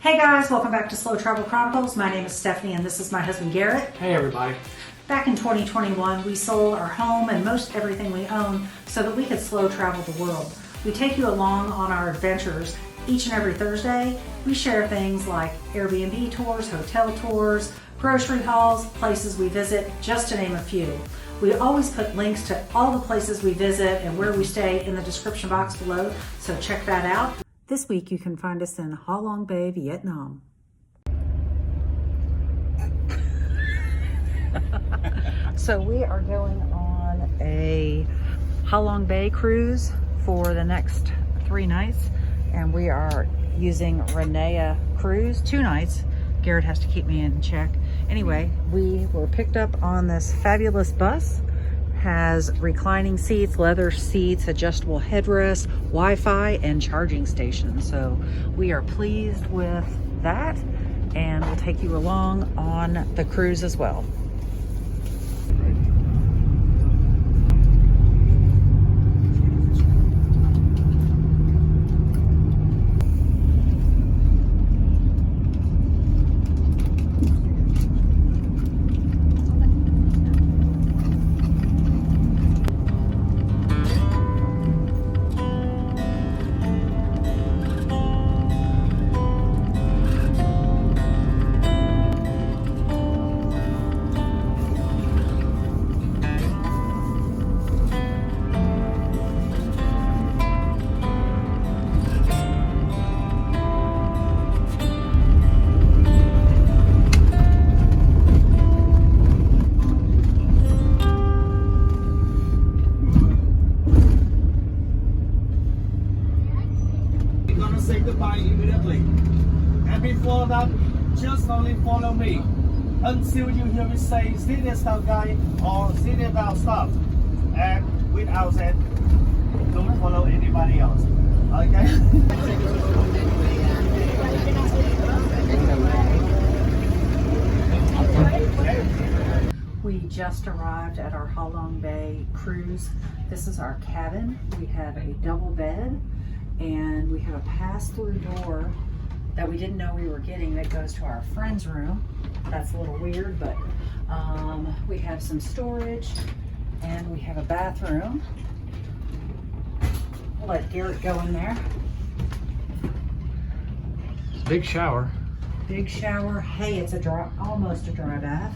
Hey guys, welcome back to Slow Travel Chronicles. My name is Stephanie and this is my husband Garrett. Hey everybody. Back in 2021, we sold our home and most everything we own so that we could slow travel the world. We take you along on our adventures. Each and every Thursday, we share things like Airbnb tours, hotel tours, grocery hauls, places we visit, just to name a few. We always put links to all the places we visit and where we stay in the description box below, so check that out. This week you can find us in Ha Long Bay, Vietnam. So we are going on a Ha Long Bay cruise for the next 3 nights, and we are using Renea Cruise, 2 nights. Garrett has to keep me in check. Anyway, we were picked up on this fabulous bus. Has reclining seats, leather seats, adjustable headrests, Wi-Fi, and charging stations. So we are pleased with that, and we'll take you along on the cruise as well. Say goodbye immediately. And before that, just only follow me until you hear me say senior staff guy or senior bell stop. And without that, don't follow anybody else. Okay? We just arrived at our Ha Long Bay cruise. This is our cabin. We have a double bed, and we have a pass-through door that we didn't know we were getting that goes to our friend's room. That's a little weird, but we have some storage, and we have a bathroom. We'll let Garrett go in there. Big shower. Big shower. Hey, it's almost a dry bath,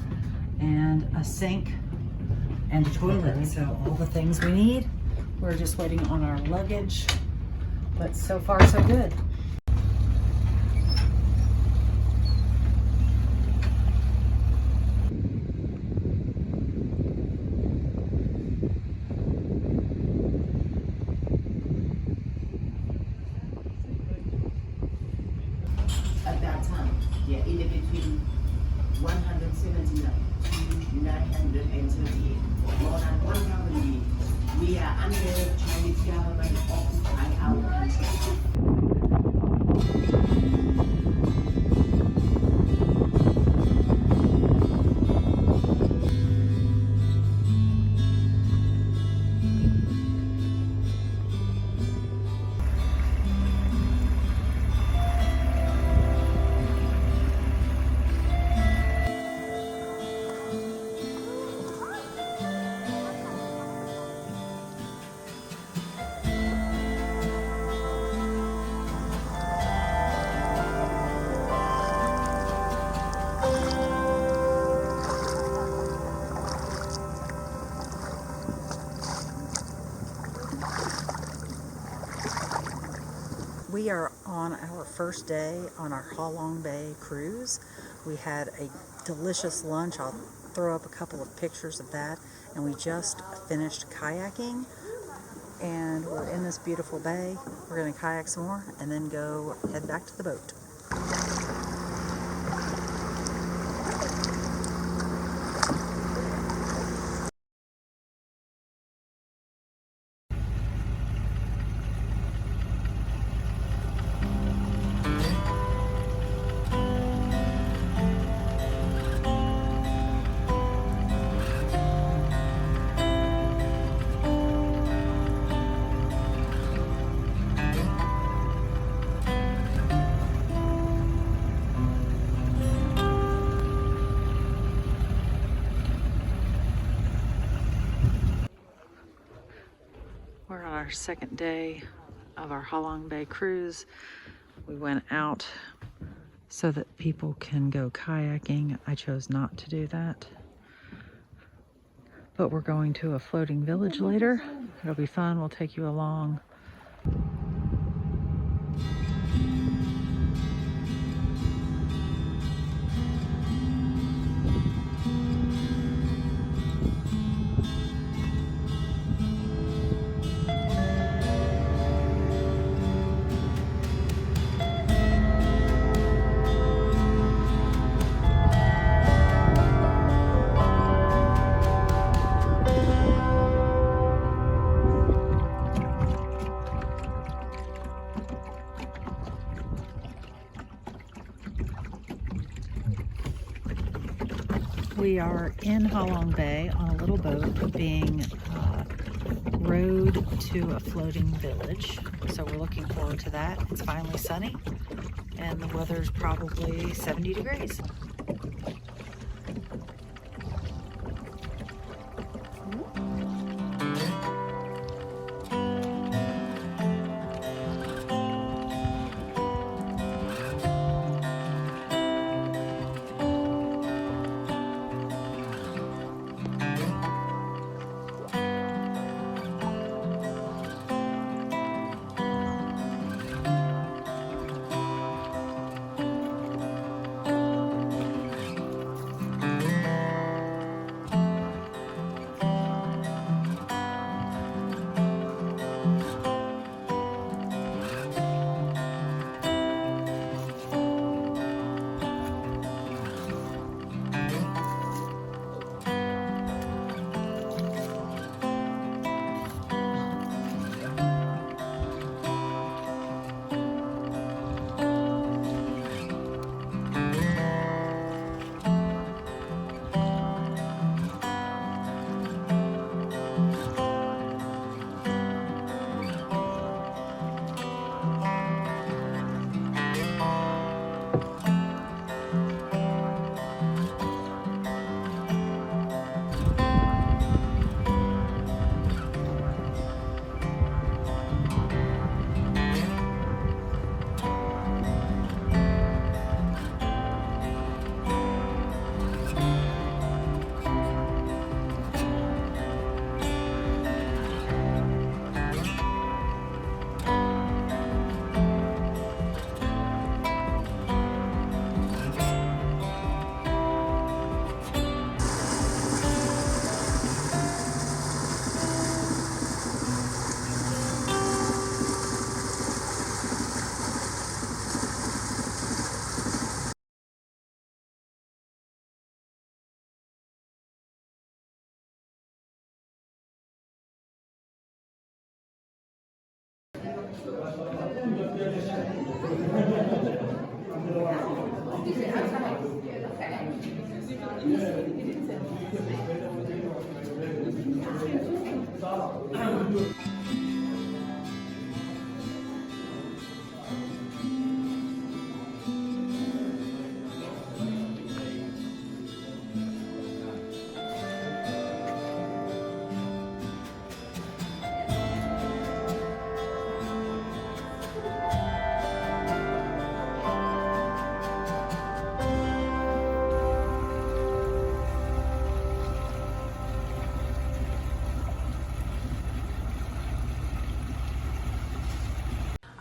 and a sink and a toilet. So all the things we need. We're just waiting on our luggage. But so far, so good. At that time, yeah, in between 179 to 938, more than 1,000 years, we are under Chinese government occupy our country. We are on our first day on our Ha Long Bay cruise. We had a delicious lunch. I'll throw up a couple of pictures of that. And we just finished kayaking. And we're in this beautiful bay. We're going to kayak some more and then go head back to the boat. our second day of our Halong Bay cruise. We went out so that people can go kayaking. I chose not to do that. But we're going to a floating village later. It'll be fun. We'll take you along. We are in Halong Bay on a little boat being rowed to a floating village. So we're looking forward to that. It's finally sunny and the weather's probably 70 degrees.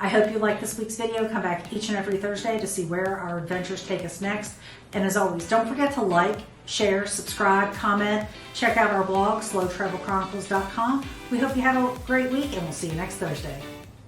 I hope you liked this week's video. Come back each and every Thursday to see where our adventures take us next. And as always, don't forget to like, share, subscribe, comment. Check out our blog, slowtravelchronicles.com. We hope you have a great week and we'll see you next Thursday.